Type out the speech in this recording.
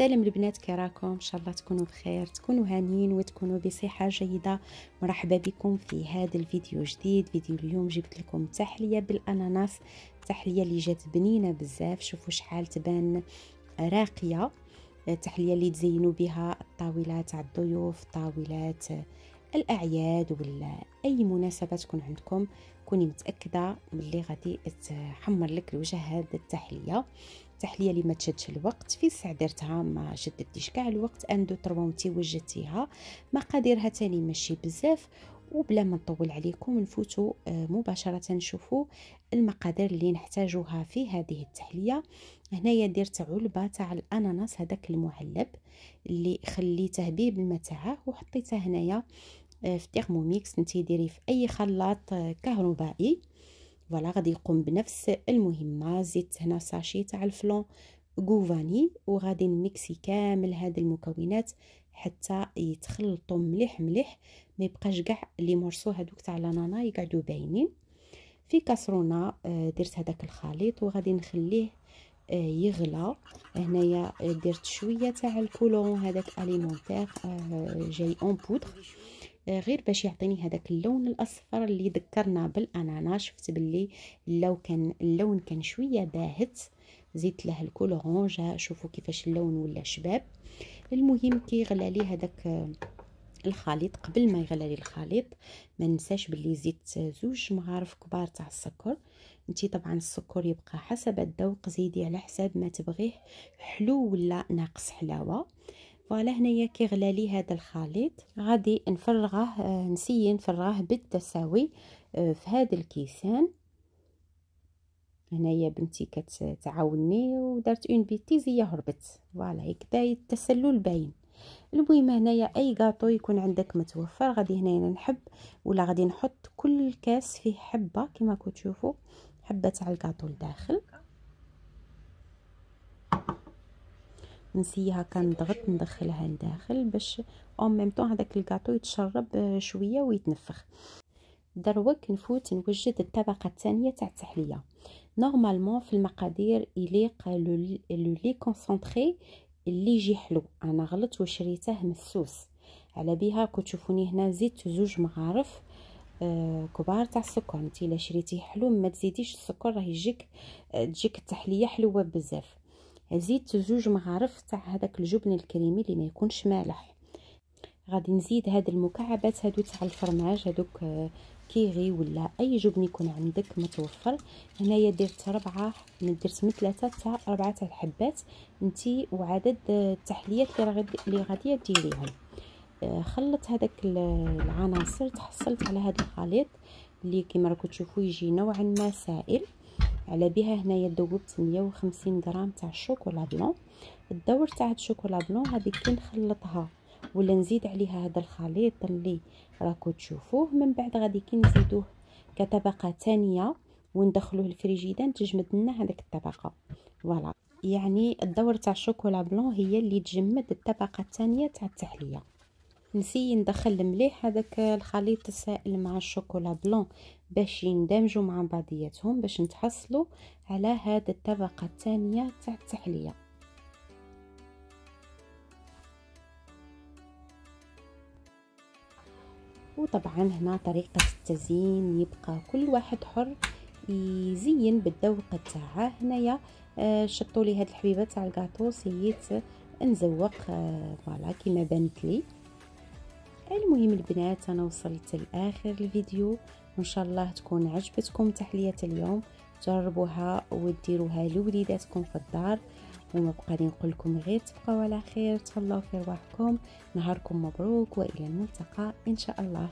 السلام البنات، كي راكم؟ ان شاء الله تكونوا بخير، تكونوا هانيين وتكونوا بصحه جيده. مرحبا بكم في هذا الفيديو جديد. فيديو اليوم جبت لكم تحليه بالاناناس، تحليه اللي جات بنينه بزاف. شوفوا شحال تبان راقيه. تحليه اللي تزينوا بها الطاولات تاع الضيوف، طاولات الاعياد ولا اي مناسبه تكون عندكم. كوني متاكده باللي غادي تحمر لك الوجه هذا التحليه. تحليه اللي ما تشدش الوقت، في الساعه درتها ما شدتيش كاع الوقت، اندو ترومتي وجدتيها. مقاديرها تاني ماشي بزاف، وبلا ما نطول عليكم نفوتوا مباشره نشوفوا المقادير اللي نحتاجوها في هذه التحليه. هنايا درت علبه تاع الاناناس هذاك المعلب اللي خليته به بالماء تاعه وحطيته هنايا في تيرموميكس. نتي ديري في اي خلاط كهربائي. فوالا غادي يقوم بنفس المهمه. زدت هنا ساشي تاع الفلون غوفاني وغادي نميكسي كامل هاد المكونات حتى يتخلطوا مليح مليح، ما يبقاش كاع لي مورسو هذوك تاع الانانا يقعدوا باينين. في كاسرونه درت هذاك الخليط وغادي نخليه يغلى. هنايا درت شويه تاع الكولون هذاك اليمونتير جاي اون بودر، غير باش يعطيني هذاك اللون الاصفر اللي ذكرنا بالانانا. شفت باللي اللون كان شويه باهت، زدت له الكولون جا. شوفوا كيفاش اللون ولا شباب. المهم كي غلى لي هذاك الخليط، قبل ما يغلى لي الخليط ما ننساش باللي زدت 2 مغارف كبار تاع السكر. انتي طبعا السكر يبقى حسب الذوق، زيدي على حساب ما تبغيه، حلو ولا ناقص حلاوه. فوالا هنايا كي غلى لي هذا الخليط غادي نفرغه، نسيي نفرغه بالتساوي في هذا الكيسان. هنايا بنتي كتعاوني ودارت اون بيتيز هي هربت. فوالا هكذا التسلل باين. المهم هنايا اي غاطو يكون عندك متوفر غادي هنايا نحب ولا غادي نحط كل كاس فيه حبه كما راكم تشوفوا، حبه تاع الغاطو لداخل. نسيها كنضغط ندخلها لداخل باش اون ميم طون هذاك الكاطو يتشرب شويه ويتنفخ. دروك نفوت نوجد الطبقه الثانيه تاع التحليه. نورمالمون في المقادير يليق لو لي كونسونطري اللي يجي حلو. انا غلط وشريته مسوس. على بها كتشوفوني هنا زدت 2 مغارف كبار تاع السكر. انت الا شريتيه حلو ما تزيديش السكر، راه تجيك التحليه حلوه بزاف. زيدت 2 مغارف تاع هذاك الجبن الكريمي اللي ما يكونش مالح. غادي نزيد هاد المكعبات هادو تاع الفرماج هذوك كيغي ولا اي جبن يكون عندك متوفر. هنايا درت 4 من 3 تاع 4 تاع الحبات انتي وعدد التحليات اللي غادي ديريهم. خلط هذاك العناصر، تحصلت على هذا الخليط اللي كما راكم تشوفوا يجي نوعا ما سائل. على بها هنايا ذوبت 150 غرام تاع الشوكولا بلون. الدور تاع الشوكولا بلون هذه كي نخلطها ولا نزيد عليها هذا الخليط اللي راكم تشوفوه، من بعد غادي كي نزيدوه كطبقه ثانيه وندخلوه الفريجيدان تجمد لنا هذيك الطبقه. فوالا يعني الدور تاع الشوكولا بلون هي اللي تجمد الطبقه الثانيه تاع التحليه. نسي ندخل مليح هذاك الخليط السائل مع الشوكولا بلون باش يندمجوا مع بعضياتهم باش نتحصلوا على هذه الطبقه الثانيه تاع التحليه. وطبعا هنا طريقه التزيين يبقى كل واحد حر يزين بالذوق تاعه. هنايا شطوا لي هاد الحبيبه تاع الكاطو، سييت نزوق فوالا كيما بانت لي. المهم البنات انا وصلت لاخر الفيديو، وان شاء الله تكون عجبتكم تحليه اليوم. جربوها وديروها لوليداتكم في الدار. وما بقى لي نقول لكم غير تبقاو على خير، تهلاو في رواحكم، نهاركم مبروك والى الملتقى ان شاء الله.